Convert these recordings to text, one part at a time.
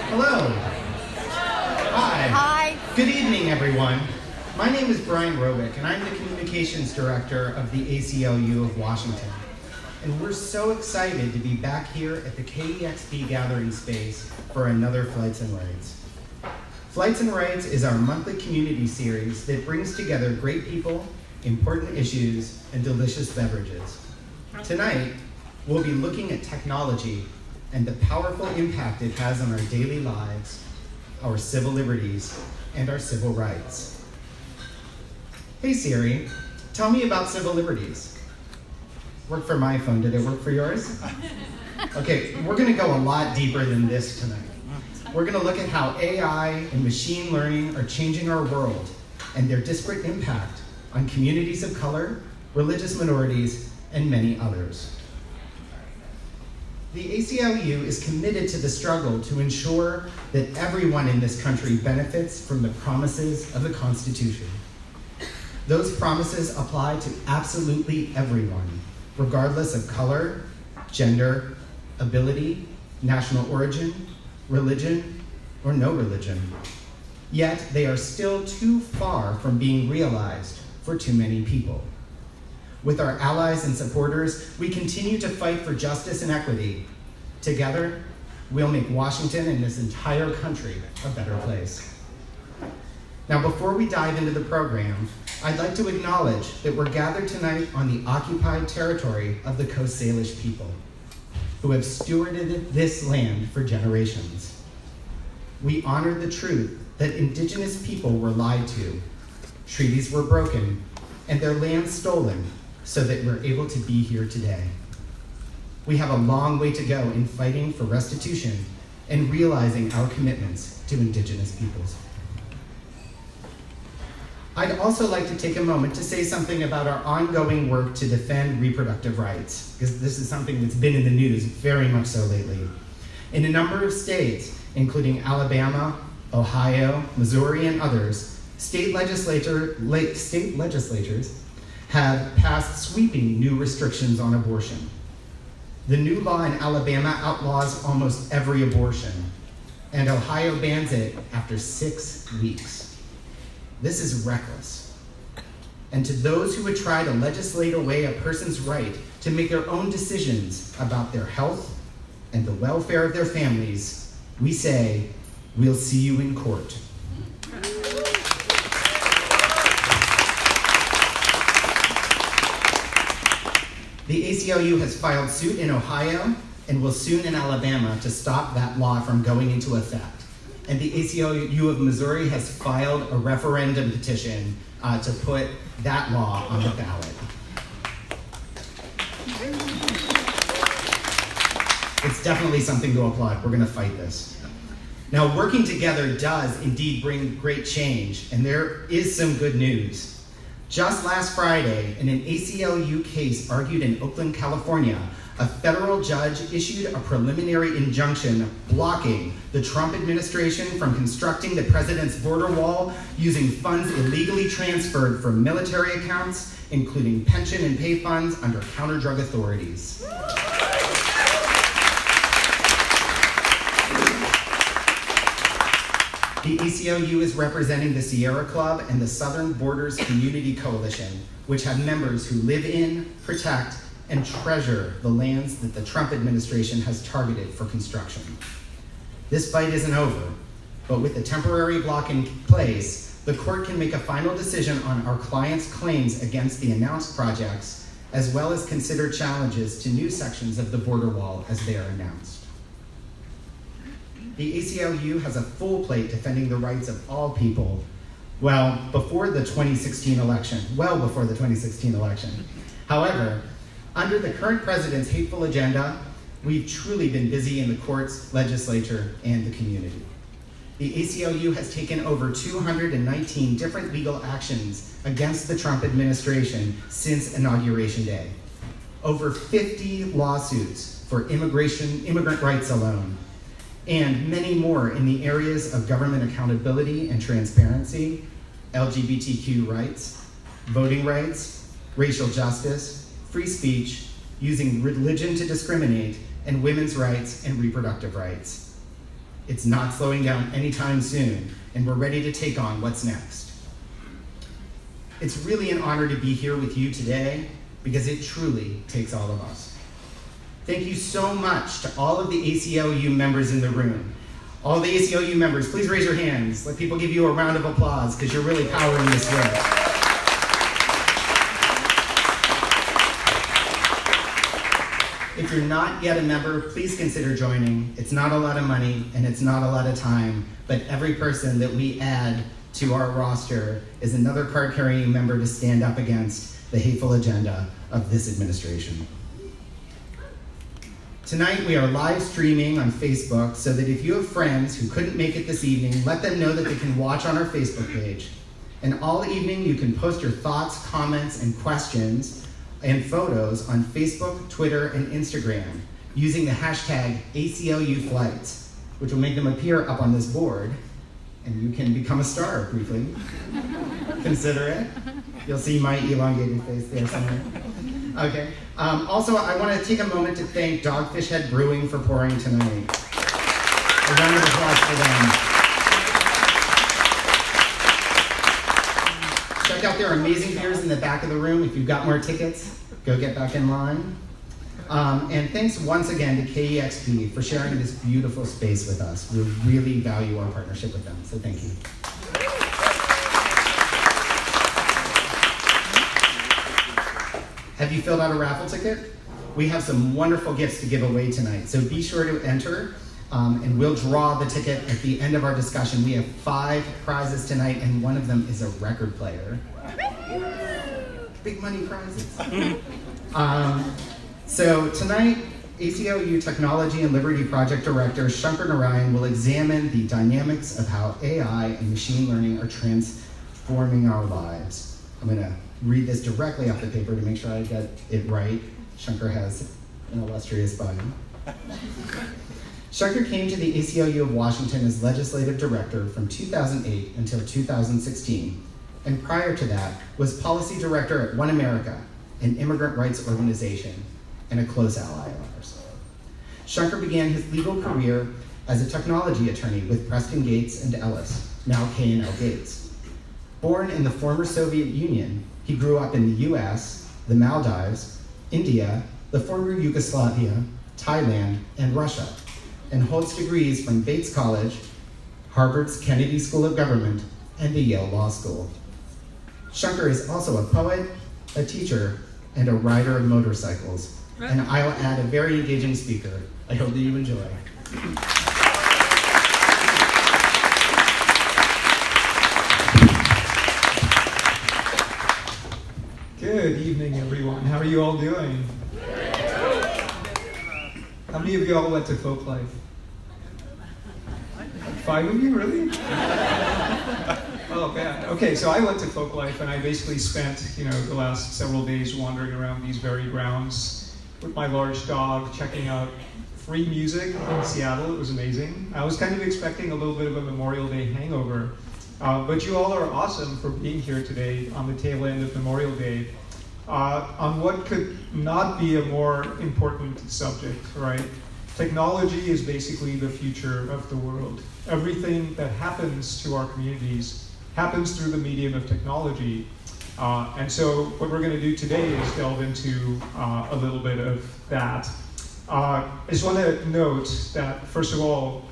Hello. Hi. Good evening, everyone. My name is Brian Robick, and I'm the Communications Director of the ACLU of Washington. And we're so excited to be back here at the KEXP Gathering Space for another Flights and Rights. Flights and Rights is our monthly community series that brings together great people, important issues, and delicious beverages. Tonight, we'll be looking at technology and the powerful impact it has on our daily lives, our civil liberties, and our civil rights. Hey Siri, tell me about civil liberties. Worked for my phone, did it work for yours? Okay, we're gonna go a lot deeper than this tonight. We're gonna look at how AI and machine learning are changing our world and their disparate impact on communities of color, religious minorities, and many others. The ACLU is committed to the struggle to ensure that everyone in this country benefits from the promises of the Constitution. Those promises apply to absolutely everyone, regardless of color, gender, ability, national origin, religion, or no religion. Yet they are still too far from being realized for too many people. With our allies and supporters, we continue to fight for justice and equity. Together, we'll make Washington and this entire country a better place. Now, before we dive into the program, I'd like to acknowledge that we're gathered tonight on the occupied territory of the Coast Salish people, who have stewarded this land for generations. We honor the truth that Indigenous people were lied to, treaties were broken, and their land stolen, so that we're able to be here today. We have a long way to go in fighting for restitution and realizing our commitments to Indigenous peoples. I'd also like to take a moment to say something about our ongoing work to defend reproductive rights, because this is something that's been in the news very much so lately. In a number of states, including Alabama, Ohio, Missouri, and others, state legislatures have passed sweeping new restrictions on abortion. The new law in Alabama outlaws almost every abortion, and Ohio bans it after 6 weeks. This is reckless. And to those who would try to legislate away a person's right to make their own decisions about their health and the welfare of their families, we say, we'll see you in court. The ACLU has filed suit in Ohio and will soon in Alabama to stop that law from going into effect. And the ACLU of Missouri has filed a referendum petition to put that law on the ballot. It's definitely something to applaud. We're gonna fight this. Now, working together does indeed bring great change, and there is some good news. Just last Friday, in an ACLU case argued in Oakland, California, a federal judge issued a preliminary injunction blocking the Trump administration from constructing the president's border wall using funds illegally transferred from military accounts, including pension and pay funds under counter-drug authorities. The ACLU is representing the Sierra Club and the Southern Borders Community Coalition, which have members who live in, protect, and treasure the lands that the Trump administration has targeted for construction. This fight isn't over, but with the temporary block in place, the court can make a final decision on our clients' claims against the announced projects, as well as consider challenges to new sections of the border wall as they are announced. The ACLU has a full plate defending the rights of all people, well before the 2016 election. However, under the current president's hateful agenda, we've truly been busy in the courts, legislature, and the community. The ACLU has taken over 219 different legal actions against the Trump administration since Inauguration Day. Over 50 lawsuits for immigrant rights alone. and many more in the areas of government accountability and transparency, LGBTQ rights, voting rights, racial justice, free speech, using religion to discriminate, and women's rights and reproductive rights. It's not slowing down anytime soon, and we're ready to take on what's next. It's really an honor to be here with you today because it truly takes all of us. Thank you so much to all of the ACLU members in the room. All the ACLU members, please raise your hands. Let people give you a round of applause because you're really powering this work. If you're not yet a member, please consider joining. It's not a lot of money and it's not a lot of time, but every person that we add to our roster is another card-carrying member to stand up against the hateful agenda of this administration. Tonight we are live streaming on Facebook so that if you have friends who couldn't make it this evening, let them know that they can watch on our Facebook page. And all evening you can post your thoughts, comments, and questions and photos on Facebook, Twitter, and Instagram using the hashtag ACLUflights, which will make them appear up on this board, and you can become a star briefly. Consider it. You'll see my elongated face there somewhere. Okay. Also, I want to take a moment to thank Dogfish Head Brewing for pouring tonight. A round of applause for them. Check out their amazing beers in the back of the room. If you've got more tickets, go get back in line. And thanks once again to KEXP for sharing this beautiful space with us. We really value our partnership with them, so thank you. Have you filled out a raffle ticket? We have some wonderful gifts to give away tonight, so be sure to enter, and we'll draw the ticket at the end of our discussion. We have 5 prizes tonight, and one of them is a record player. Big money prizes. So tonight, ACLU Technology and Liberty Project Director Shankar Narayan will examine the dynamics of how AI and machine learning are transforming our lives. I'm going to read this directly off the paper to make sure I get it right. Shankar has an illustrious bio. Shankar came to the ACLU of Washington as legislative director from 2008 until 2016, and prior to that was policy director at One America, an immigrant rights organization, and a close ally of ours. Shankar began his legal career as a technology attorney with Preston Gates and Ellis, now K&L Gates. Born in the former Soviet Union, he grew up in the US, the Maldives, India, the former Yugoslavia, Thailand, and Russia, and holds degrees from Bates College, Harvard's Kennedy School of Government, and the Yale Law School. Shankar is also a poet, a teacher, and a rider of motorcycles. And I'll add a very engaging speaker. I hope that you enjoy. Good evening, everyone. How are you all doing? How many of you all went to Folk Life? 5 of you, really? Oh, man. Okay, so I went to Folk Life, and I basically spent, the last several days wandering around these very grounds with my large dog, checking out free music in Seattle. It was amazing. I was kind of expecting a little bit of a Memorial Day hangover, but you all are awesome for being here today on the tail end of Memorial Day on what could not be a more important subject, right? Technology is basically the future of the world. Everything that happens to our communities happens through the medium of technology. And so what we're going to do today is delve into a little bit of that. I just want to note that, first of all,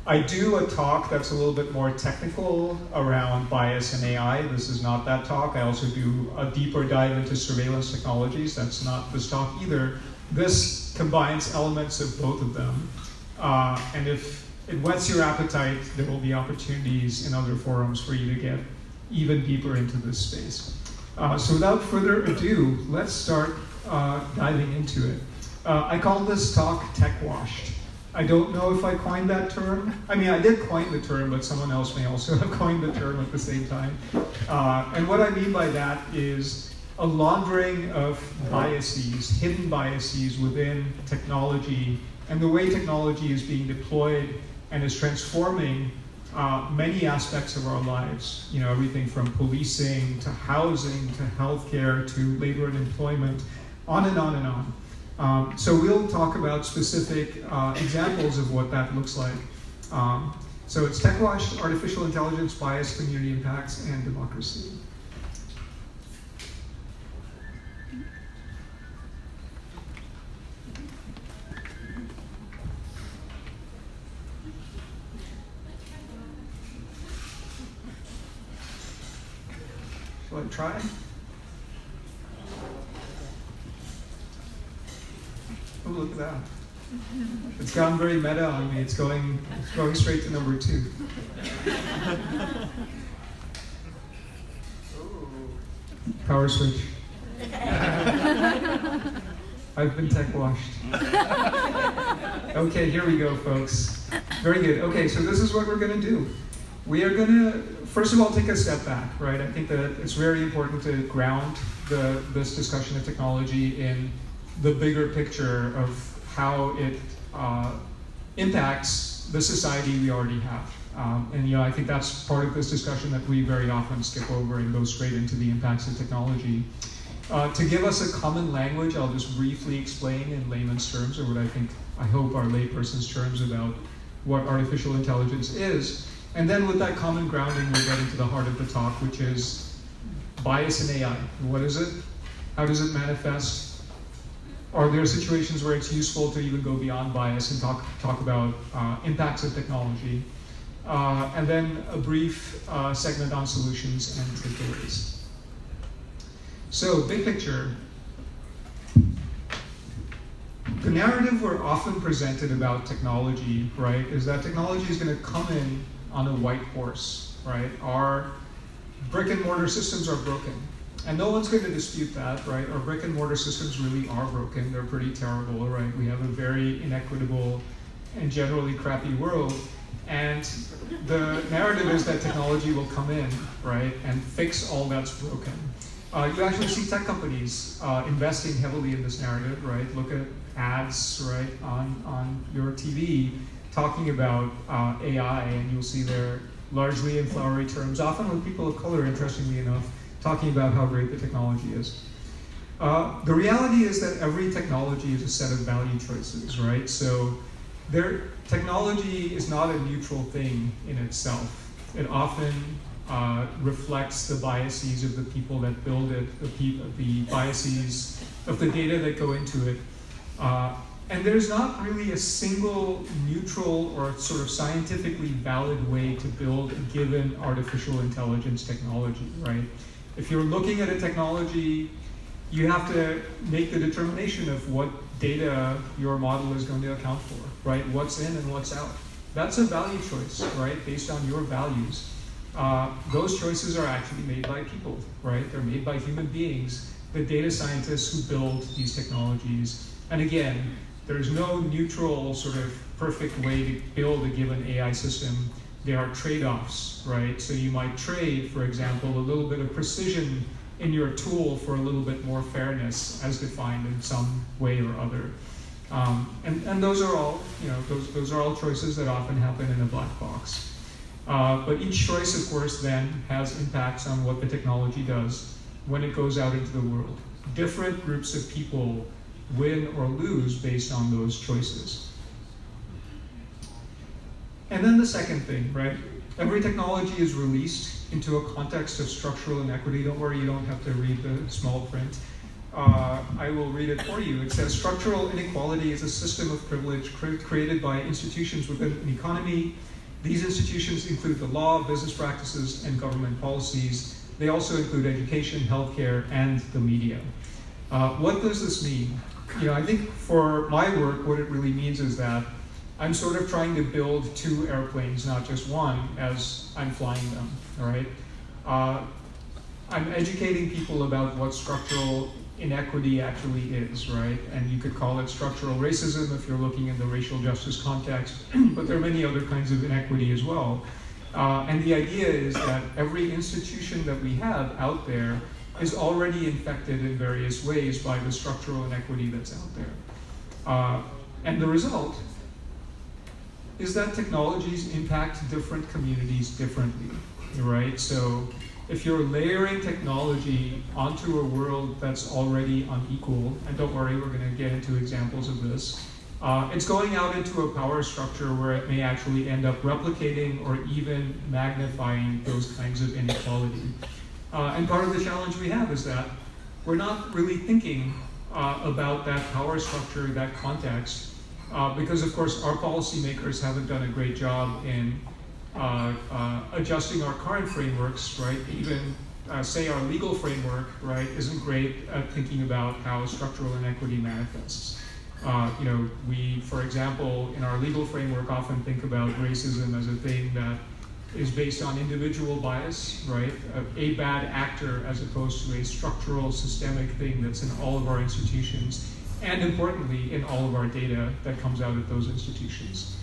I do a talk that's a little bit more technical around bias and AI. This is not that talk. I also do a deeper dive into surveillance technologies. That's not this talk either. This combines elements of both of them. And if it whets your appetite, there will be opportunities in other forums for you to get even deeper into this space. So without further ado, let's start diving into it. I call this talk Tech Washed. I don't know if I coined that term. I mean, I did coin the term, but someone else may also have coined the term at the same time. And what I mean by that is a laundering of biases, hidden biases within technology, and the way technology is being deployed and is transforming many aspects of our lives. You know, everything from policing to housing to healthcare to labor and employment, on and on and on. So we'll talk about specific examples of what that looks like. So it's tech-washed, artificial intelligence, bias, community impacts, and democracy. Shall I try? Oh, look at that. It's gone very meta on me. It's going straight to number 2. Power switch. I've been tech washed. Okay, here we go, folks. Very good. Okay, so this is what we're going to do. We are going to, first of all, take a step back, right? I think that it's very important to ground this discussion of technology in the bigger picture of how it impacts the society we already have. And you know, I think that's part of this discussion that we very often skip over and go straight into the impacts of technology. To give us a common language, I'll just briefly explain in layman's terms, or what I hope are layperson's terms, about what artificial intelligence is. And then with that common grounding, we'll get into the heart of the talk, which is bias in AI. What is it? How does it manifest? Are there situations where it's useful to even go beyond bias and talk about impacts of technology? And then a brief segment on solutions and takeaways. So, big picture. The narrative we're often presented about technology, right, is that technology is going to come in on a white horse, right? Our brick and mortar systems are broken. And no one's going to dispute that, right? Our brick and mortar systems really are broken. They're pretty terrible, right? We have a very inequitable and generally crappy world. And the narrative is that technology will come in, right, and fix all that's broken. You actually see tech companies investing heavily in this narrative, right? Look at ads, right, on your TV talking about AI, and you'll see they're largely in flowery terms, often with people of color, interestingly enough, talking about how great the technology is. The reality is that every technology is a set of value choices, right? So technology is not a neutral thing in itself. It often reflects the biases of the people that build it, the biases of the data that go into it. And there's not really a single neutral or sort of scientifically valid way to build a given artificial intelligence technology, right? If you're looking at a technology, you have to make the determination of what data your model is going to account for, right? What's in and what's out. That's a value choice, right? Based on your values. Those choices are actually made by people, right? They're made by human beings, the data scientists who build these technologies. And again, there's no neutral sort of perfect way to build a given AI system. There are trade-offs, right? So you might trade, for example, a little bit of precision in your tool for a little bit more fairness as defined in some way or other. And those are all, you know, those are all choices that often happen in a black box. But each choice, of course, then has impacts on what the technology does when it goes out into the world. Different groups of people win or lose based on those choices. And then the second thing, right? Every technology is released into a context of structural inequity. Don't worry, you don't have to read the small print. I will read it for you. It says, structural inequality is a system of privilege created by institutions within an economy. These institutions include the law, business practices, and government policies. They also include education, healthcare, and the media. What does this mean? You know, I think for my work, what it really means is that I'm sort of trying to build 2 airplanes, not just one, as I'm flying them, all right? I'm educating people about what structural inequity actually is, right? And you could call it structural racism if you're looking in the racial justice context, but there are many other kinds of inequity as well. And the idea is that every institution that we have out there is already infected in various ways by the structural inequity that's out there. And the result is that technologies impact different communities differently, right? So if you're layering technology onto a world that's already unequal, and don't worry, we're going to get into examples of this, it's going out into a power structure where it may actually end up replicating or even magnifying those kinds of inequality. And part of the challenge we have is that we're not really thinking about that power structure, that context, because of course our policymakers haven't done a great job in adjusting our current frameworks, right? Even say our legal framework, right, isn't great at thinking about how structural inequity manifests. We, for example, in our legal framework often think about racism as a thing that is based on individual bias, right? A bad actor as opposed to a structural, systemic thing that's in all of our institutions, and importantly, in all of our data that comes out of those institutions.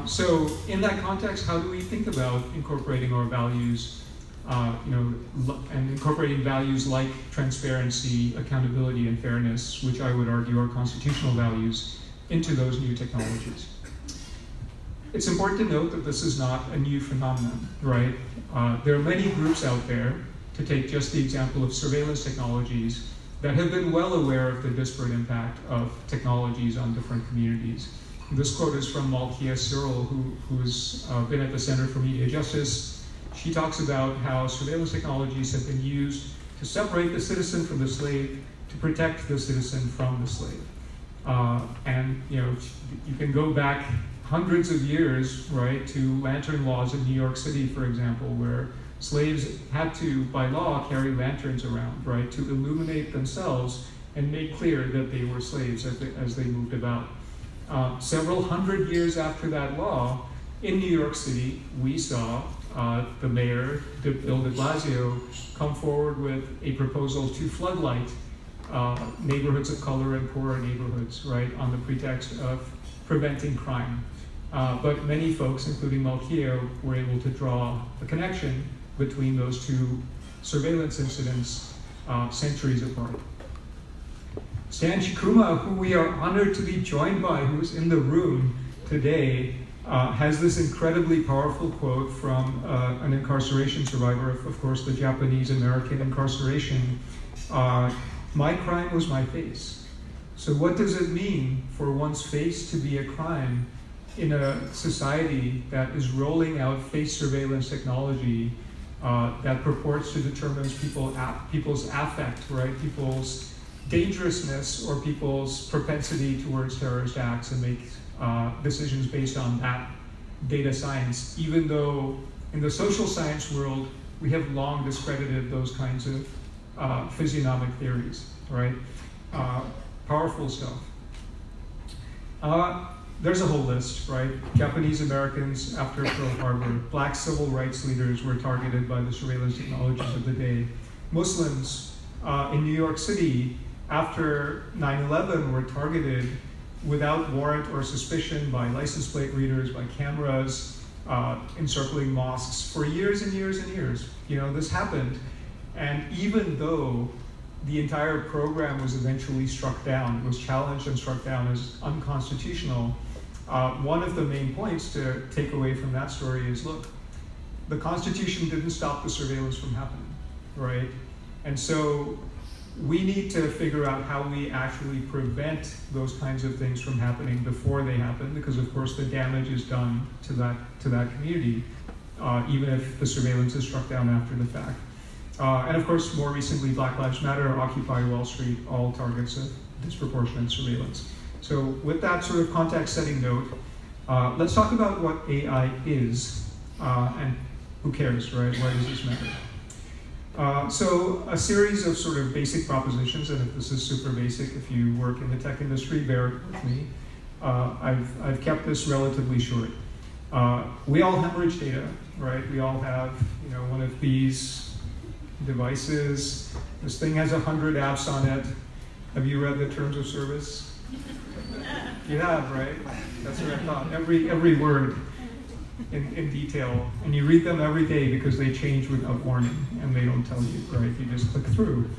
So in that context, how do we think about incorporating our values, and incorporating values like transparency, accountability, and fairness, which I would argue are constitutional values, into those new technologies? It's important to note that this is not a new phenomenon, right? There are many groups out there, to take just the example of surveillance technologies, that have been well aware of the disparate impact of technologies on different communities. This quote is from Malkia Cyril, who's been at the Center for Media Justice. She talks about how surveillance technologies have been used to separate the citizen from the slave, to protect the citizen from the slave. And you can go back hundreds of years, right, to lantern laws in New York City, for example, where slaves had to, by law, carry lanterns around, right, to illuminate themselves and make clear that they were slaves as they moved about. Several hundred years after that law, in New York City, we saw the mayor, Bill de Blasio, come forward with a proposal to floodlight neighborhoods of color and poorer neighborhoods, right, on the pretext of preventing crime. But many folks, including Malkia, were able to draw a connection between those two surveillance incidents centuries apart. Stan Chikuma, who we are honored to be joined by, who is in the room today, has this incredibly powerful quote from an incarceration survivor, of course, the Japanese-American incarceration. My crime was my face. So what does it mean for one's face to be a crime in a society that is rolling out face surveillance technology that purports to determine people's affect, right? People's dangerousness or people's propensity towards terrorist acts, and make decisions based on that data science, even though in the social science world, we have long discredited those kinds of physiognomic theories, right? Powerful stuff. There's a whole list, right? Japanese Americans after Pearl Harbor, black civil rights leaders were targeted by the surveillance technologies of the day. Muslims in New York City after 9/11 were targeted without warrant or suspicion by license plate readers, by cameras, encircling mosques for years and years and years. This happened. And even though the entire program was eventually struck down, it was challenged and struck down as unconstitutional, one of the main points to take away from that story is, look, the Constitution didn't stop the surveillance from happening, right? And so we need to figure out how we actually prevent those kinds of things from happening before they happen, because of course the damage is done to that community, even if the surveillance is struck down after the fact. And of course, more recently, Black Lives Matter, Occupy Wall Street, all targets of disproportionate surveillance. So with that sort of context-setting note, let's talk about what AI is, and who cares, right? Why does this matter? So a series of sort of basic propositions, and if this is super basic, if you work in the tech industry, bear with me. I've kept this relatively short. We all hemorrhage data, right? We all have, one of these devices. This thing has 100 apps on it. Have you read the terms of service? You have, right? That's what I thought. Every word in detail. And you read them every day because they change without warning and they don't tell you, right? You just click through.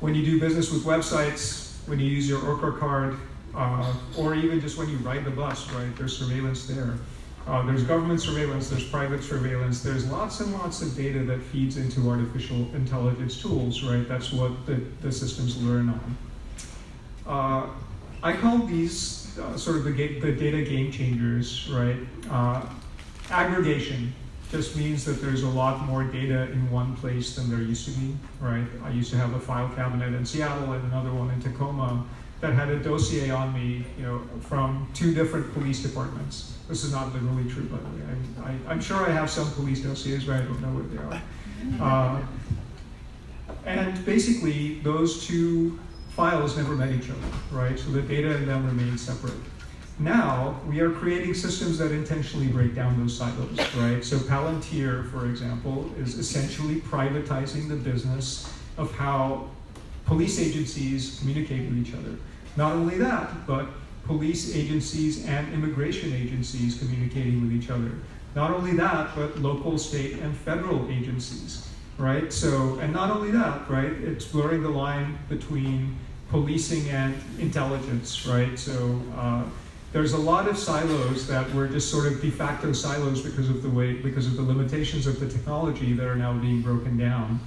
When you do business with websites, when you use your Orca card, or even just when you ride the bus, right? There's surveillance there. There's government surveillance, there's private surveillance, there's lots and lots of data that feeds into artificial intelligence tools, right? That's what the systems learn on. I call these sort of the data game changers, right? Aggregation just means that there's a lot more data in one place than there used to be, right? I used to have a file cabinet in Seattle and another one in Tacoma that had a dossier on me, from 2 different police departments. This is not literally true, by the way. I'm sure I have some police dossiers, but I don't know what they are. And basically, those 2 files never met each other, right? So the data in them remain separate. Now, we are creating systems that intentionally break down those silos, right? So Palantir, for example, is essentially privatizing the business of how police agencies communicate with each other. Not only that, but police agencies and immigration agencies communicating with each other. Not only that, but local, state, and federal agencies, right? So, and not only that, right? It's blurring the line between policing and intelligence, right? So there's a lot of silos that were just sort of de facto silos because of the limitations of the technology that are now being broken down.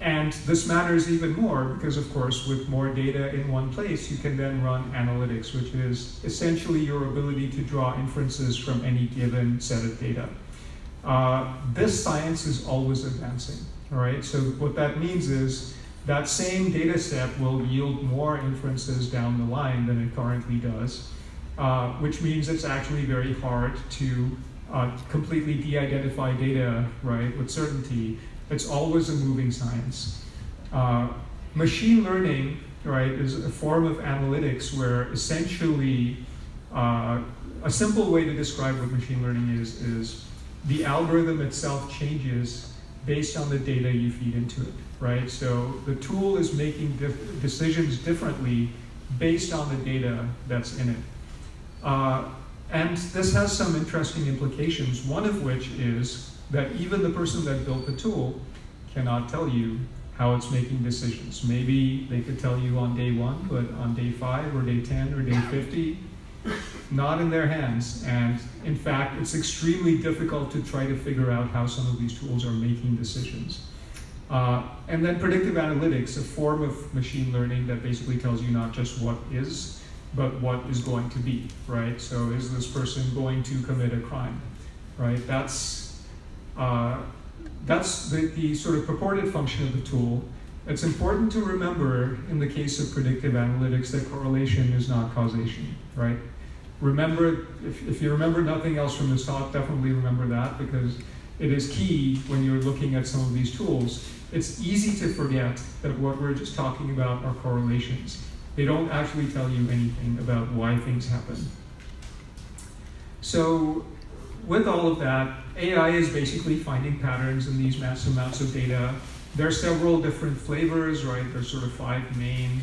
And this matters even more because, of course, with more data in one place, you can then run analytics, which is essentially your ability to draw inferences from any given set of data. This science is always advancing, all right? So what that means is that same data set will yield more inferences down the line than it currently does, which means it's actually very hard to completely de-identify data, right, with certainty. It's always a moving science. Machine learning, right, is a form of analytics where essentially a simple way to describe what machine learning is the algorithm itself changes based on the data you feed into it, right? So the tool is making decisions differently based on the data that's in it. And this has some interesting implications, one of which is that even the person that built the tool cannot tell you how it's making decisions. Maybe they could tell you on day 1, but on day 5 or day 10 or day 50, not in their hands. And in fact, it's extremely difficult to try to figure out how some of these tools are making decisions. And then predictive analytics, a form of machine learning that basically tells you not just what is, but what is going to be, right? So is this person going to commit a crime, right? That's the sort of purported function of the tool. It's important to remember in the case of predictive analytics that correlation is not causation, right? Remember, if you remember nothing else from this talk, definitely remember that because it is key when you're looking at some of these tools. It's easy to forget that what we're just talking about are correlations. They don't actually tell you anything about why things happen. So with all of that, AI is basically finding patterns in these massive amounts of data. There are several different flavors, right? There's sort of 5 main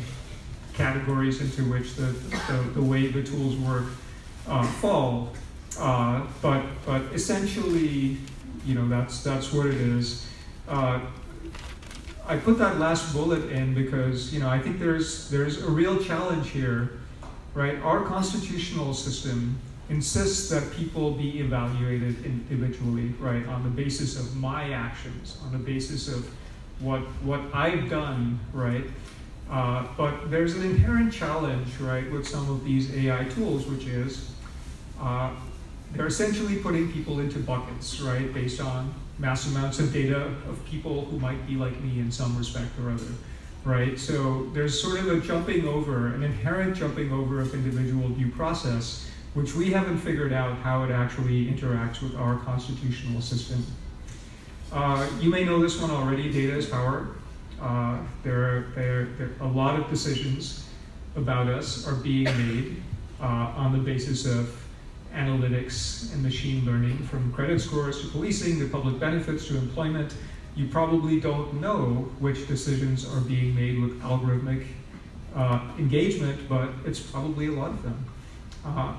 categories into which the way the tools work fall. But essentially, that's what it is. I put that last bullet in because I think there's a real challenge here, right? Our constitutional system insists that people be evaluated individually, right, on the basis of my actions, on the basis of what I've done, right? But there's an inherent challenge, right, with some of these AI tools, which is they're essentially putting people into buckets, right, based on mass amounts of data of people who might be like me in some respect or other, right? So there's sort of a jumping over, an inherent jumping over of individual due process, which we haven't figured out how it actually interacts with our constitutional system. You may know this one already, data is power. There are a lot of decisions about us are being made on the basis of analytics and machine learning, from credit scores to policing to public benefits to employment. You probably don't know which decisions are being made with algorithmic engagement, but it's probably a lot of them.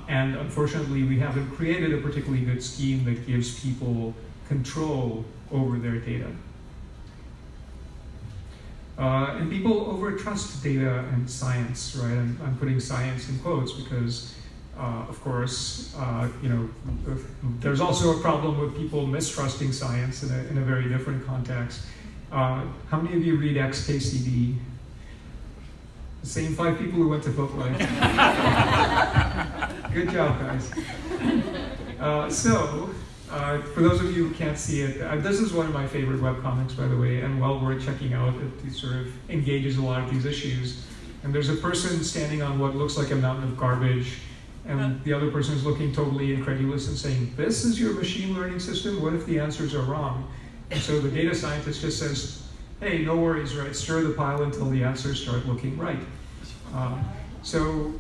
And unfortunately, we haven't created a particularly good scheme that gives people control over their data. And people overtrust data and science, right? I'm putting science in quotes because, of course, there's also a problem with people mistrusting science in a very different context. How many of you read XKCD? The same 5 people who went to Folklife. Good job, guys. For those of you who can't see it, this is one of my favorite webcomics, by the way, and well worth checking out. It sort of engages a lot of these issues. And there's a person standing on what looks like a mountain of garbage, and the other person is looking totally incredulous and saying, "This is your machine learning system? What if the answers are wrong?" And so the data scientist just says, "Hey, no worries, right? Stir the pile until the answers start looking right." So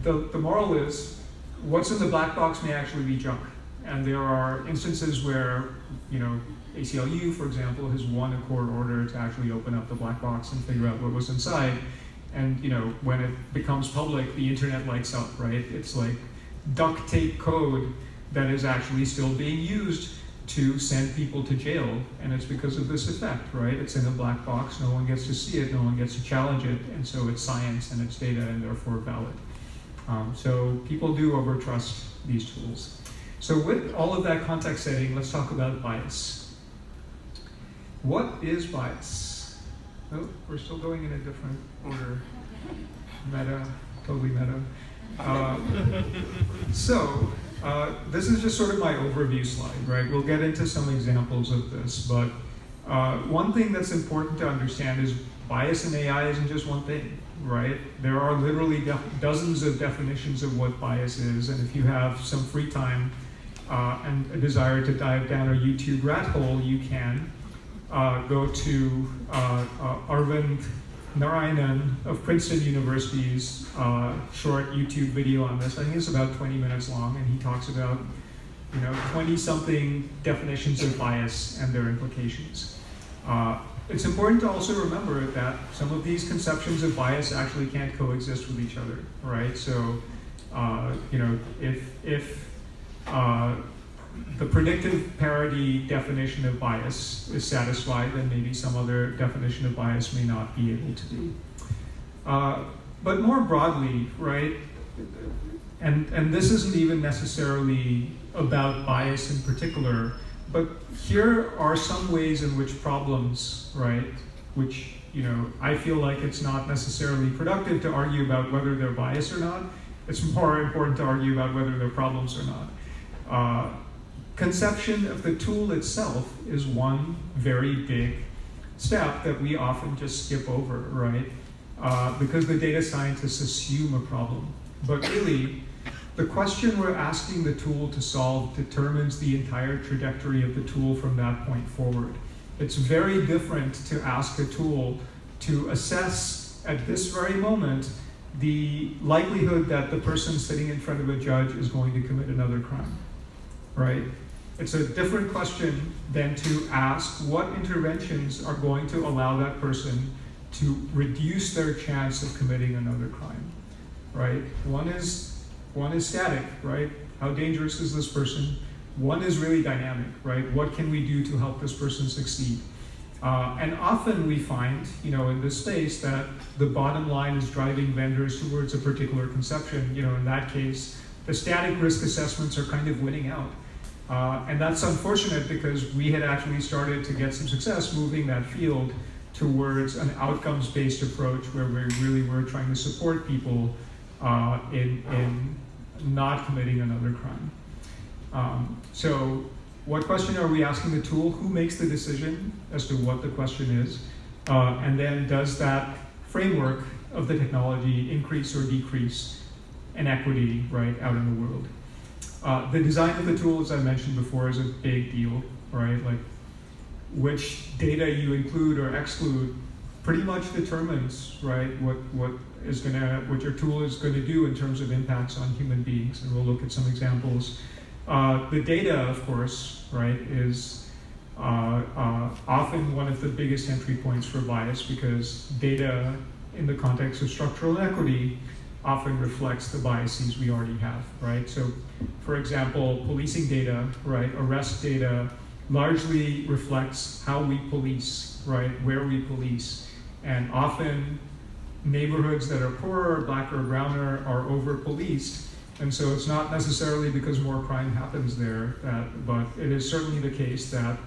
the moral is, what's in the black box may actually be junk. And there are instances where, ACLU, for example, has won a court order to actually open up the black box and figure out what was inside. And when it becomes public, the internet lights up, right? It's like duct tape code that is actually still being used to send people to jail, and it's because of this effect, right? It's in a black box, no one gets to see it, no one gets to challenge it, and so it's science and it's data and therefore valid. So people do overtrust these tools. So with all of that context setting, let's talk about bias. What is bias? Oh, we're still going in a different order. Meta, totally meta. This is just sort of my overview slide, right? We'll get into some examples of this, but one thing that's important to understand is bias in AI isn't just one thing, right? There are literally dozens of definitions of what bias is, and if you have some free time and a desire to dive down a YouTube rat hole, you can go to Arvind Narayan of Princeton University's short YouTube video on this. I think it's about 20 minutes long, and he talks about 20-something definitions of bias and their implications. It's important to also remember that some of these conceptions of bias actually can't coexist with each other, right? So, if the predictive parity definition of bias is satisfied, then maybe some other definition of bias may not be able to be. But more broadly, right, and this isn't even necessarily about bias in particular, but here are some ways in which problems, right, which, I feel like it's not necessarily productive to argue about whether they're biased or not. It's more important to argue about whether they're problems or not. Conception of the tool itself is one very big step that we often just skip over, right? Because the data scientists assume a problem. But really, the question we're asking the tool to solve determines the entire trajectory of the tool from that point forward. It's very different to ask a tool to assess at this very moment the likelihood that the person sitting in front of a judge is going to commit another crime, right? It's a different question than to ask what interventions are going to allow that person to reduce their chance of committing another crime, right? One is static, right? How dangerous is this person? One is really dynamic, right? What can we do to help this person succeed? And often we find, in this space that the bottom line is driving vendors towards a particular conception. In that case, the static risk assessments are kind of winning out. And that's unfortunate because we had actually started to get some success moving that field towards an outcomes-based approach where we really were trying to support people in not committing another crime. So what question are we asking the tool? Who makes the decision as to what the question is? And then does that framework of the technology increase or decrease inequity, right, out in the world? The design of the tool, as I mentioned before, is a big deal, right? Like, which data you include or exclude pretty much determines, right, what your tool is going to do in terms of impacts on human beings, and we'll look at some examples. The data, of course, right, is often one of the biggest entry points for bias because data in the context of structural inequity often reflects the biases we already have, right? So, for example, policing data, right, arrest data largely reflects how we police, right, where we police. And often neighborhoods that are poorer, blacker, browner, are over-policed. And so it's not necessarily because more crime happens there, but it is certainly the case that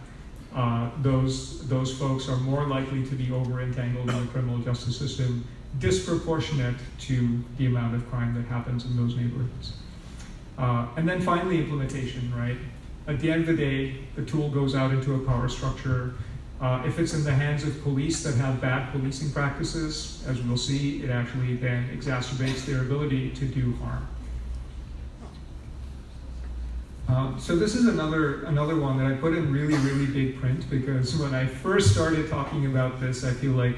those folks are more likely to be over-entangled in the criminal justice system, disproportionate to the amount of crime that happens in those neighborhoods. And then finally, implementation, right? At the end of the day, the tool goes out into a power structure. If it's in the hands of police that have bad policing practices, as we'll see, it actually then exacerbates their ability to do harm. So this is another one that I put in really, really big print, because when I first started talking about this, I feel like,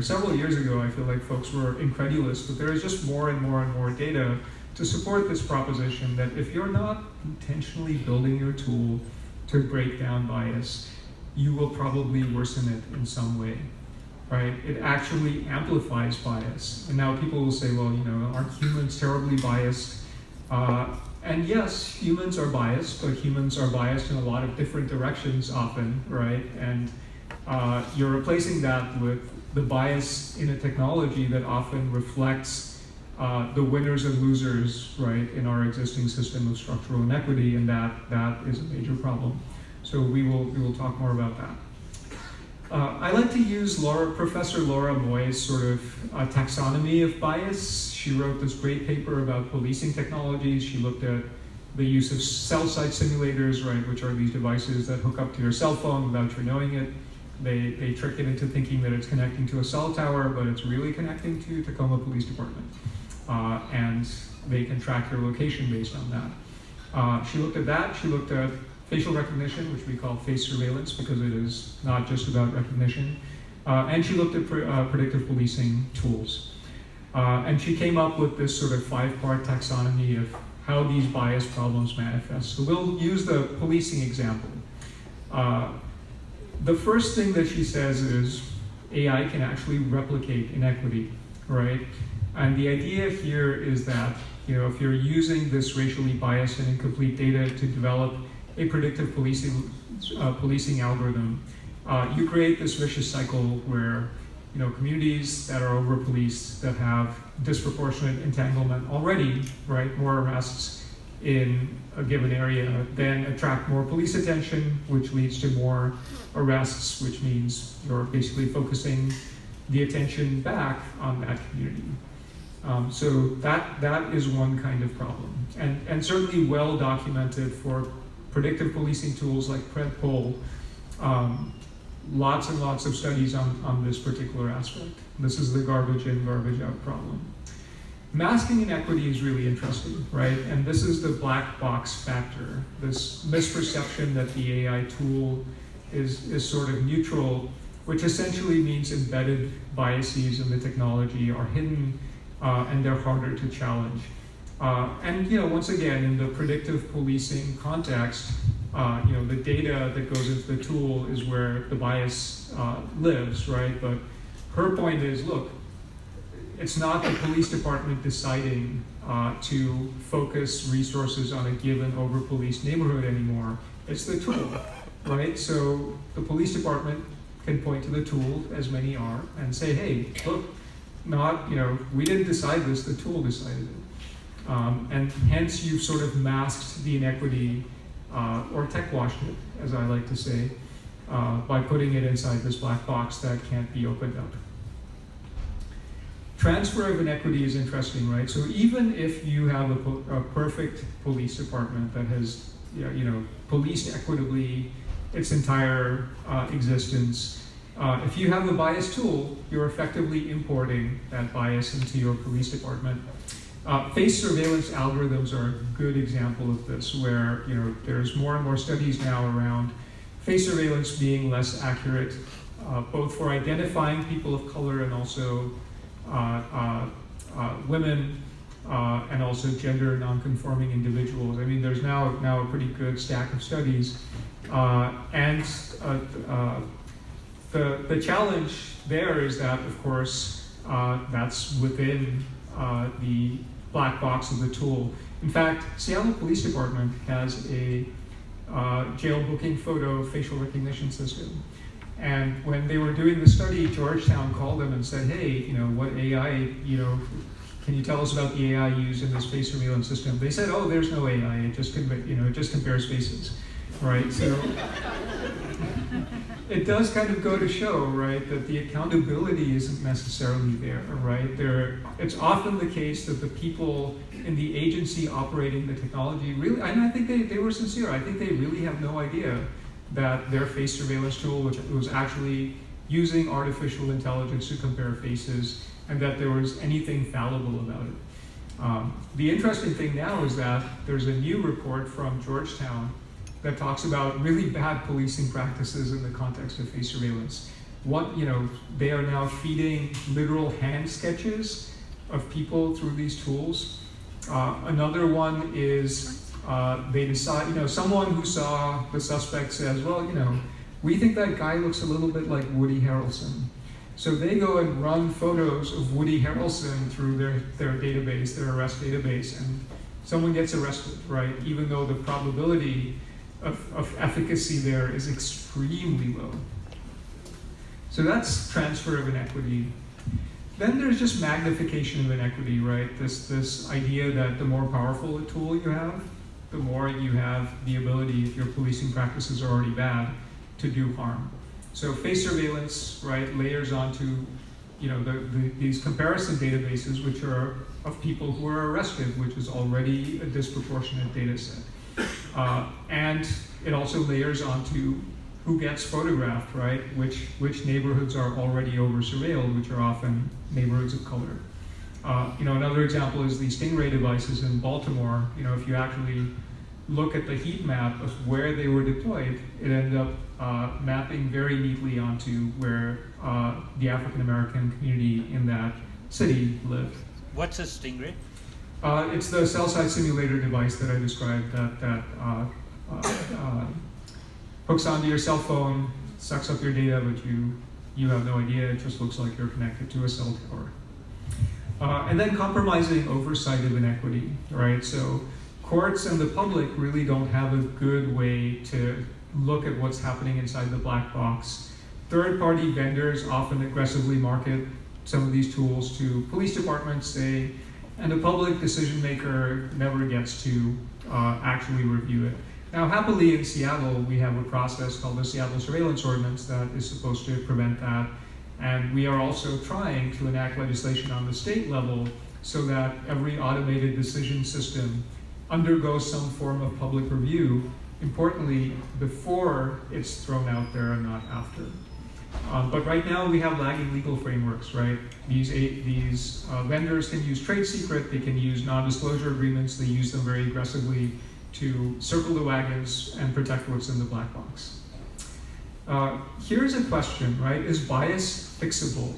several years ago, I feel like folks were incredulous, but there is just more and more and more data to support this proposition that if you're not intentionally building your tool to break down bias, you will probably worsen it in some way, right? It actually amplifies bias. And now people will say, well, aren't humans terribly biased? And yes, humans are biased, but humans are biased in a lot of different directions often, right? And you're replacing that with the bias in a technology that often reflects the winners and losers, right, in our existing system of structural inequity, and that is a major problem. So we will talk more about that. I like to use Professor Laura Moy's sort of taxonomy of bias. She wrote this great paper about policing technologies. She looked at the use of cell site simulators, right, which are these devices that hook up to your cell phone without you knowing it. They trick it into thinking that it's connecting to a cell tower, but it's really connecting to Tacoma Police Department. And they can track your location based on that. She looked at that. She looked at facial recognition, which we call face surveillance because it is not just about recognition. And she looked at predictive policing tools. And she came up with this sort of 5-part taxonomy of how these bias problems manifest. So we'll use the policing example. The first thing that she says is AI can actually replicate inequity, right? And the idea here is that, if you're using this racially biased and incomplete data to develop a predictive policing algorithm, you create this vicious cycle where communities that are over-policed, that have disproportionate entanglement already, right, more arrests in a given area, then attract more police attention, which leads to more arrests, which means you're basically focusing the attention back on that community. So that is one kind of problem, and certainly well documented for predictive policing tools like PredPol. Lots and lots of studies on this particular aspect. This is the garbage in, garbage out problem. Masking inequity is really interesting, right? And this is the black box factor, this misperception that the AI tool is sort of neutral, which essentially means embedded biases in the technology are hidden and they're harder to challenge. And once again, in the predictive policing context, the data that goes into the tool is where the bias lives, right? But her point is, look, it's not the police department deciding to focus resources on a given over-policed neighborhood anymore. It's the tool, right? So the police department can point to the tool, as many are, and say, hey, look, we didn't decide this, the tool decided it. And hence you've sort of masked the inequity or tech washed it, as I like to say, by putting it inside this black box that can't be opened up. Transfer of inequity is interesting, right? So even if you have a perfect police department that has, policed equitably its entire existence, if you have a bias tool, you're effectively importing that bias into your police department. Face surveillance algorithms are a good example of this, where there's more and more studies now around face surveillance being less accurate, both for identifying people of color and also women, and also gender non-conforming individuals. I mean, there's now a pretty good stack of studies, and the challenge there is that, of course, that's within the black box of the tool. In fact, Seattle Police Department has a jail booking photo facial recognition system. And when they were doing the study, Georgetown called them and said, hey, what AI, can you tell us about the AI used in this face surveillance system? They said, oh, there's no AI, it just compares faces, right? So it does kind of go to show, right, that the accountability isn't necessarily there, right? It's often the case that the people in the agency operating the technology really, and I think they were sincere, I think they really have no idea that their face surveillance tool, which was actually using artificial intelligence to compare faces, and that there was anything fallible about it. The interesting thing now is that there's a new report from Georgetown that talks about really bad policing practices in the context of face surveillance. They are now feeding literal hand sketches of people through these tools. Another one is they decide, someone who saw the suspect says, well, we think that guy looks a little bit like Woody Harrelson. So they go and run photos of Woody Harrelson through their database, their arrest database, and someone gets arrested, right? Even though the probability of efficacy there is extremely low. So that's transfer of inequity. Then there's just magnification of inequity, right? This idea that the more powerful a tool you have, the more you have the ability, if your policing practices are already bad, to do harm. So face surveillance, right, layers onto these comparison databases, which are of people who are arrested, which is already a disproportionate data set. And it also layers onto who gets photographed, right? Which neighborhoods are already over-surveilled, which are often neighborhoods of color. Another example is the Stingray devices in Baltimore. If you actually look at the heat map of where they were deployed, it ended up mapping very neatly onto where the African American community in that city lived. What's a Stingray? It's the cell-side simulator device that I described that hooks onto your cell phone, sucks up your data, but you have no idea. It just looks like you're connected to a cell tower. And then compromising oversight of inequity, right? So courts and the public really don't have a good way to look at what's happening inside the black box. Third-party vendors often aggressively market some of these tools to police departments, say, and the public decision maker never gets to actually review it. Now, happily in Seattle, we have a process called the Seattle Surveillance Ordinance that is supposed to prevent that. And we are also trying to enact legislation on the state level so that every automated decision system undergoes some form of public review, importantly, before it's thrown out there and not after. But right now we have lagging legal frameworks, right? These vendors can use trade secret, they can use non-disclosure agreements, they use them very aggressively to circle the wagons and protect what's in the black box. Here's a question, right? Is bias fixable?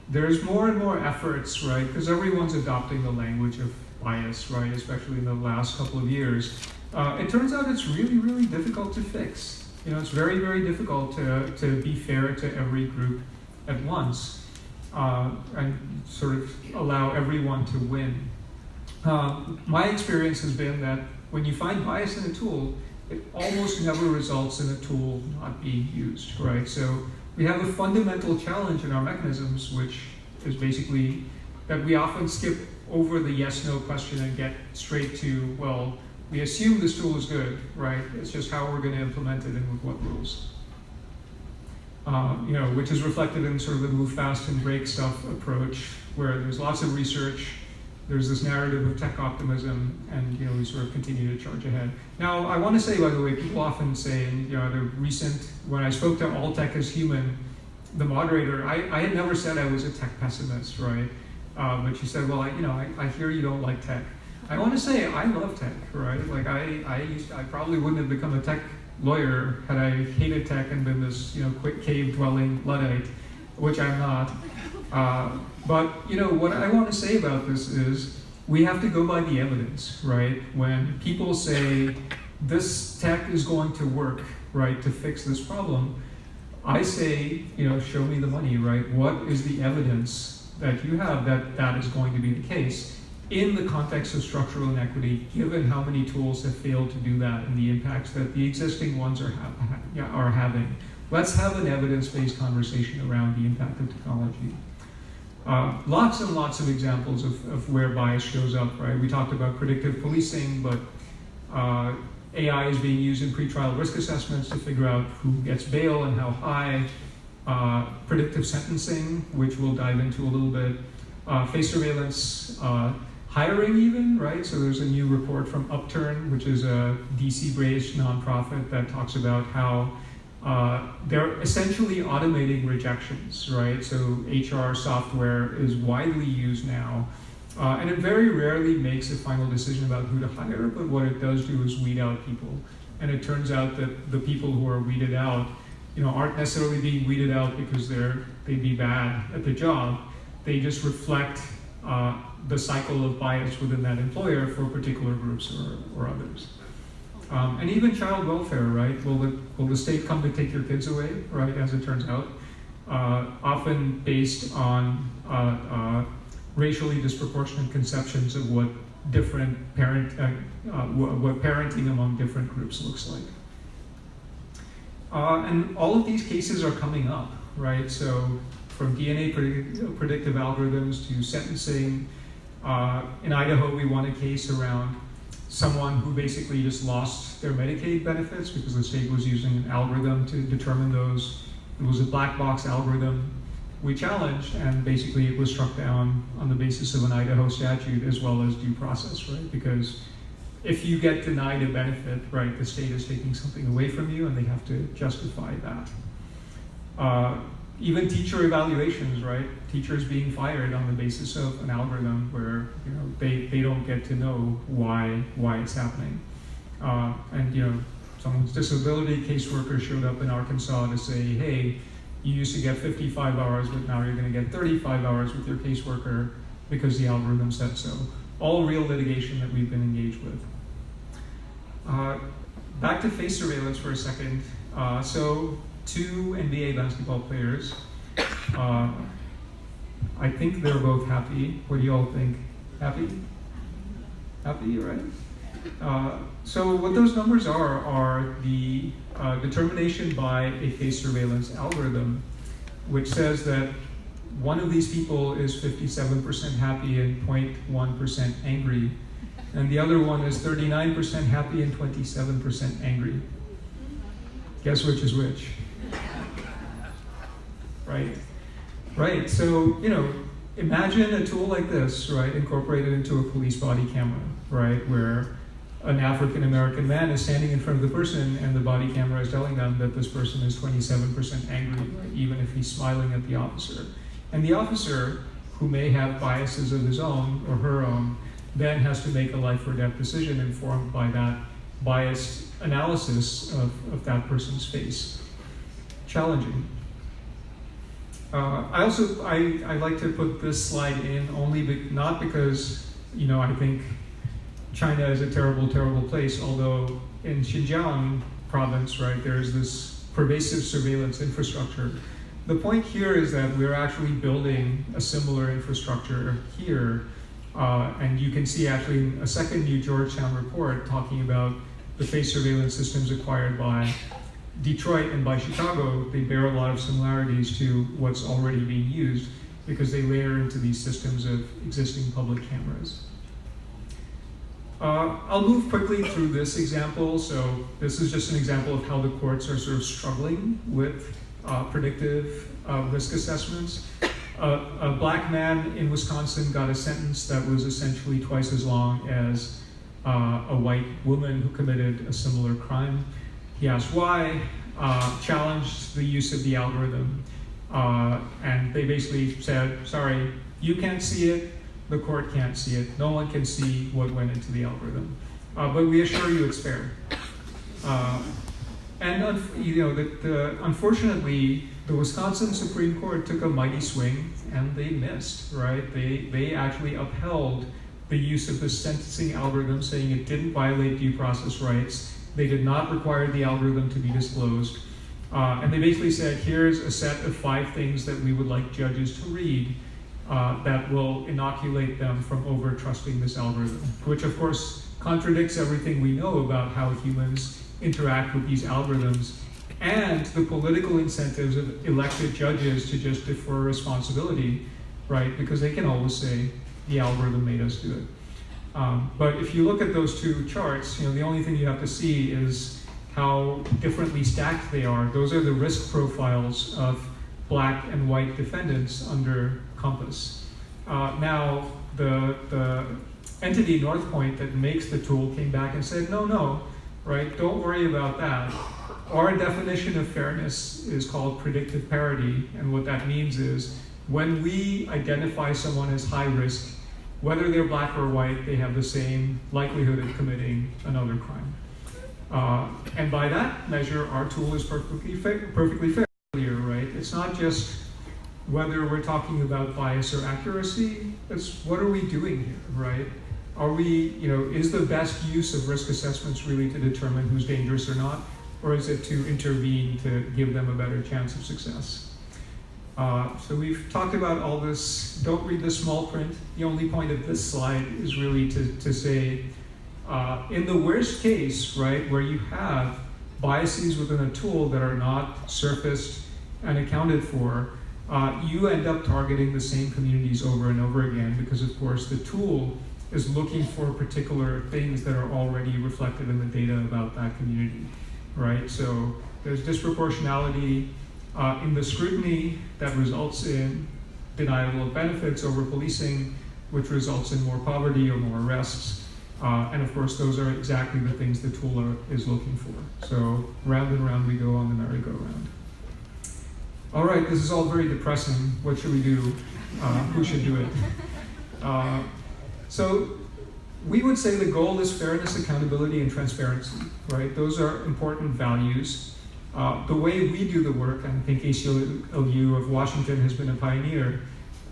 There's more and more efforts, right? Because everyone's adopting the language of bias, right? Especially in the last couple of years. It turns out it's really, really difficult to fix. It's very, very difficult to be fair to every group at once and sort of allow everyone to win. My experience has been that when you find bias in a tool, it almost never results in a tool not being used, right? So we have a fundamental challenge in our mechanisms, which is basically that we often skip over the yes-no question and get straight to, well, we assume this tool is good, right? It's just how we're going to implement it and with what rules. Which is reflected in sort of the move fast and break stuff approach, where there's lots of research, there's this narrative of tech optimism, and we sort of continue to charge ahead. Now, I want to say, by the way, people often say, when I spoke to All Tech is Human, the moderator, I had never said I was a tech pessimist, right? But she said, well, I hear you don't like tech. I want to say I love tech, right? Like I probably wouldn't have become a tech lawyer had I hated tech and been this quick cave-dwelling Luddite, which I'm not. But what I want to say about this is we have to go by the evidence, right? When people say this tech is going to work, right, to fix this problem, I say, show me the money, right? What is the evidence that you have that that is going to be the case in the context of structural inequity, given how many tools have failed to do that and the impacts that the existing ones are having? Let's have an evidence-based conversation around the impact of technology. Lots and lots of examples of where bias shows up, right? We talked about predictive policing, but AI is being used in pretrial risk assessments to figure out who gets bail and how high. Predictive sentencing, which we'll dive into a little bit. Face surveillance, hiring even, right? So there's a new report from Upturn, which is a DC-based nonprofit that talks about how they're essentially automating rejections, right? So HR software is widely used now, and it very rarely makes a final decision about who to hire, but what it does do is weed out people. And it turns out that the people who are weeded out, aren't necessarily being weeded out because they'd be bad at the job. They just reflect the cycle of bias within that employer for particular groups or others. And even child welfare, right? Will the state come to take your kids away, right? As it turns out, often based on racially disproportionate conceptions of what different what parenting among different groups looks like. And all of these cases are coming up, right? So from DNA predictive algorithms to sentencing. In Idaho, we won a case around someone who basically just lost their Medicaid benefits because the state was using an algorithm to determine those. It was a black box algorithm we challenged, and basically it was struck down on the basis of an Idaho statute as well as due process, right? Because if you get denied a benefit, right, the state is taking something away from you and they have to justify that. Even teacher evaluations, right? Teachers being fired on the basis of an algorithm where they don't get to know why it's happening. And someone's disability caseworker showed up in Arkansas to say, hey, you used to get 55 hours, but now you're going to get 35 hours with your caseworker because the algorithm said so. All real litigation that we've been engaged with. Back to face surveillance for a second. So 2 NBA basketball players. I think they're both happy. What do you all think? Happy? Happy, right? So what those numbers are the determination by a face surveillance algorithm, which says that one of these people is 57% happy and 0.1% angry, and the other one is 39% happy and 27% angry. Guess which is which? Right? Right, so, imagine a tool like this, right, incorporated into a police body camera, right, where an African-American man is standing in front of the person and the body camera is telling them that this person is 27% angry, right, even if he's smiling at the officer. And the officer, who may have biases of his own or her own, then has to make a life or death decision informed by that biased analysis of that person's face. Challenging. I like to put this slide in only not because I think China is a terrible, terrible place, although in Xinjiang province, right, there's this pervasive surveillance infrastructure. The point here is that we're actually building a similar infrastructure here, and you can see actually in a second new Georgetown report talking about the face surveillance systems acquired by Detroit and by Chicago. They bear a lot of similarities to what's already being used because they layer into these systems of existing public cameras. I'll move quickly through this example. So this is just an example of how the courts are sort of struggling with predictive risk assessments. A black man in Wisconsin got a sentence that was essentially twice as long as a white woman who committed a similar crime. He asked why, challenged the use of the algorithm, and they basically said, sorry, you can't see it, the court can't see it, no one can see what went into the algorithm, but we assure you it's fair. Unfortunately, the Wisconsin Supreme Court took a mighty swing and they missed, right? They actually upheld the use of the sentencing algorithm, saying it didn't violate due process rights. They did not require the algorithm to be disclosed. And they basically said, here's a set of 5 things that we would like judges to read that will inoculate them from over-trusting this algorithm, which of course contradicts everything we know about how humans interact with these algorithms and the political incentives of elected judges to just defer responsibility, right? Because they can always say, the algorithm made us do it. But if you look at those two charts, the only thing you have to see is how differently stacked they are. Those are the risk profiles of black and white defendants under Compass. Now, the entity Northpoint that makes the tool came back and said, no, right, don't worry about that. Our definition of fairness is called predictive parity, and what that means is when we identify someone as high risk, whether they're black or white, they have the same likelihood of committing another crime. And by that measure, our tool is perfectly fair, right? It's not just whether we're talking about bias or accuracy, it's what are we doing here, right? Are we, is the best use of risk assessments really to determine who's dangerous or not? Or is it to intervene to give them a better chance of success? So we've talked about all this. Don't read the small print. The only point of this slide is really to say, in the worst case, right, where you have biases within a tool that are not surfaced and accounted for, you end up targeting the same communities over and over again because, of course, the tool is looking for particular things that are already reflected in the data about that community, right? So there's disproportionality in the scrutiny that results in denial of benefits over policing, which results in more poverty or more arrests. And of course, those are exactly the things the tool is looking for. So round and round we go on the merry-go-round. All right, this is all very depressing. What should we do? Who should do it? So we would say the goal is fairness, accountability, and transparency, right? Those are important values. The way we do the work, and I think ACLU of Washington has been a pioneer,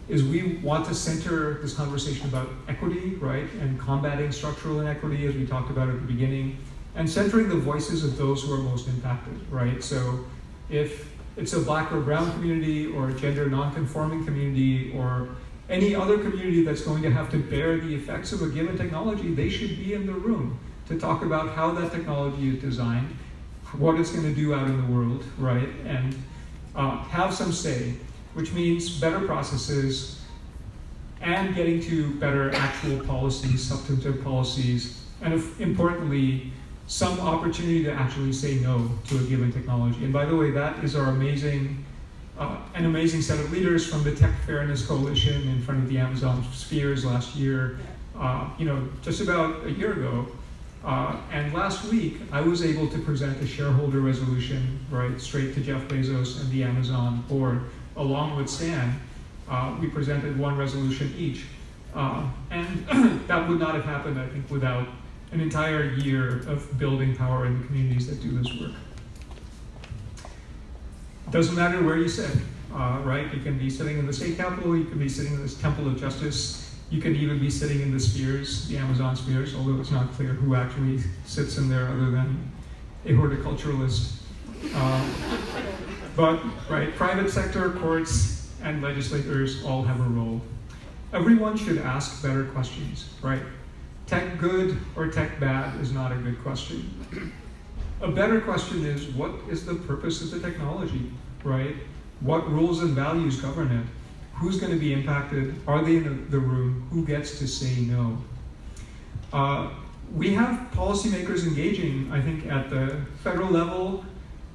is we want to center this conversation about equity, right? And combating structural inequity, as we talked about at the beginning, and centering the voices of those who are most impacted, right? So if it's a black or brown community or a gender non-conforming community or any other community that's going to have to bear the effects of a given technology, they should be in the room to talk about how that technology is designed, what it's going to do out in the world, right? And have some say, which means better processes and getting to better actual policies, substantive policies, and importantly, some opportunity to actually say no to a given technology. And by the way, that is our an amazing set of leaders from the Tech Fairness Coalition in front of the Amazon spheres last year, just about a year ago. And last week, I was able to present a shareholder resolution, right, straight to Jeff Bezos and the Amazon board, along with Stan. We presented one resolution each. And that would not have happened, I think, without an entire year of building power in the communities that do this work. Doesn't matter where you sit, right? You can be sitting in the state capitol, you can be sitting in this temple of justice, you can even be sitting in the spheres, the Amazon spheres, although it's not clear who actually sits in there other than a horticulturalist. But, right, private sector, courts, and legislators all have a role. Everyone should ask better questions, right? Tech good or tech bad is not a good question. A better question is, what is the purpose of the technology, right? What rules and values govern it? Who's going to be impacted? Are they in the room? Who gets to say no? We have policymakers engaging, I think, at the federal level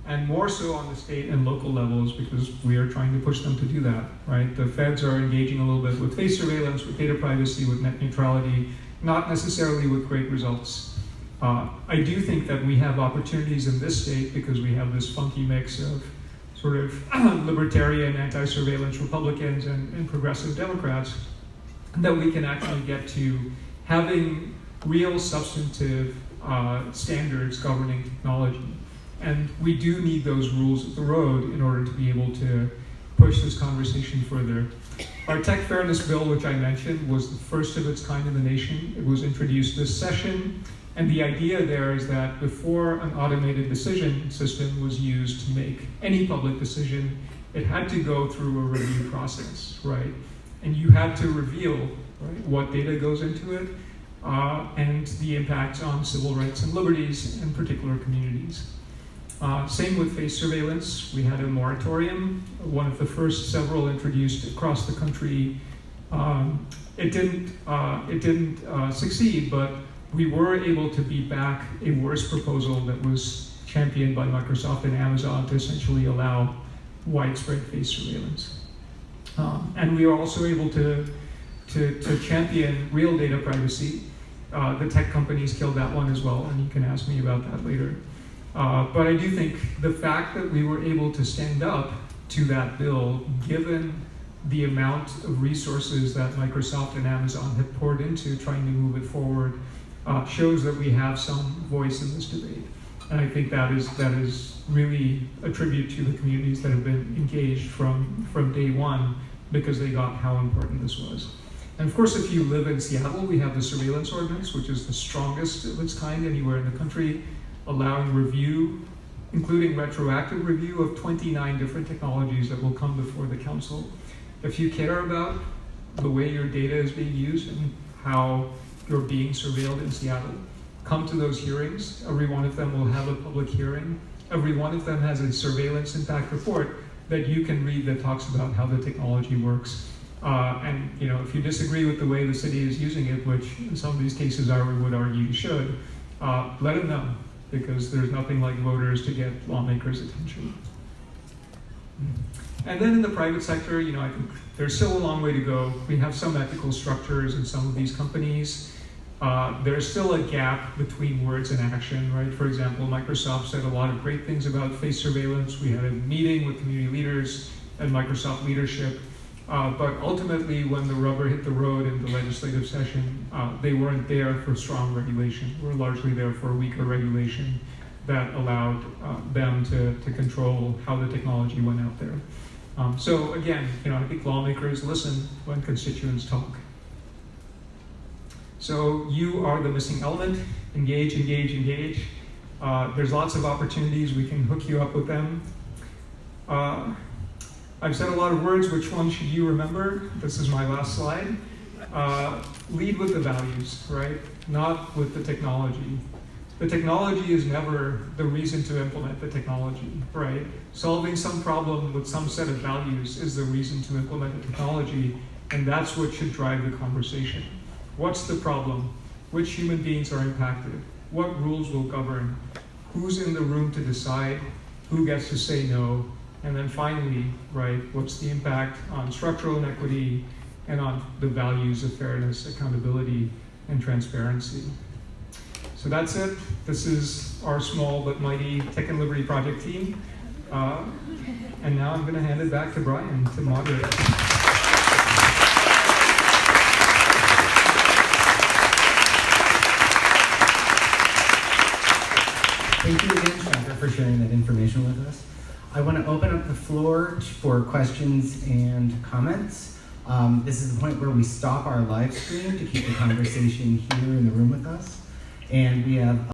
and more so on the state and local levels because we are trying to push them to do that, right? The feds are engaging a little bit with face surveillance, with data privacy, with net neutrality, not necessarily with great results. I do think that we have opportunities in this state because we have this funky mix of sort of libertarian, anti-surveillance Republicans and progressive Democrats, that we can actually get to having real substantive standards governing technology. And we do need those rules of the road in order to be able to push this conversation further. Our Tech Fairness Bill, which I mentioned, was the first of its kind in the nation. It was introduced this session. And the idea there is that before an automated decision system was used to make any public decision, it had to go through a review process, right? And you had to reveal, right, what data goes into it and the impacts on civil rights and liberties in particular communities. Same with face surveillance. We had a moratorium, one of the first several introduced across the country. It didn't succeed, but we were able to beat back a worse proposal that was championed by Microsoft and Amazon to essentially allow widespread face surveillance. And we are also able to champion real data privacy. The tech companies killed that one as well, and you can ask me about that later. But I do think the fact that we were able to stand up to that bill, given the amount of resources that Microsoft and Amazon have poured into trying to move it forward, shows that we have some voice in this debate. And I think that is really a tribute to the communities that have been engaged from day one, because they got how important this was. And of course, if you live in Seattle, we have the surveillance ordinance, which is the strongest of its kind anywhere in the country, allowing review, including retroactive review of 29 different technologies that will come before the council. If you care about the way your data is being used and how you're being surveilled in Seattle, come to those hearings. Every one of them will have a public hearing. Every one of them has a surveillance impact report that you can read that talks about how the technology works. And if you disagree with the way the city is using it, which in some of these cases I would argue you should, let them know, because there's nothing like voters to get lawmakers' attention. And then in the private sector, I think there's still a long way to go. We have some ethical structures in some of these companies. There's still a gap between words and action, right? For example, Microsoft said a lot of great things about face surveillance. We had a meeting with community leaders and Microsoft leadership. But ultimately, when the rubber hit the road in the legislative session, they weren't there for strong regulation. We're largely there for weaker regulation that allowed them to control how the technology went out there. So again, I think lawmakers listen when constituents talk. So you are the missing element. Engage, engage, engage. There's lots of opportunities. We can hook you up with them. I've said a lot of words. Which one should you remember? This is my last slide. Lead with the values, right? Not with the technology. The technology is never the reason to implement the technology, right? Solving some problem with some set of values is the reason to implement the technology, and that's what should drive the conversation. What's the problem? Which human beings are impacted? What rules will govern? Who's in the room to decide? Who gets to say no? And then finally, right, what's the impact on structural inequity and on the values of fairness, accountability, and transparency? So that's it. This is our small but mighty Tech and Liberty Project team. And now I'm going to hand it back to Brian to moderate. Thank you again, Shankar, for sharing that information with us. I want to open up the floor for questions and comments. This is the point where we stop our live stream to keep the conversation here in the room with us. And we have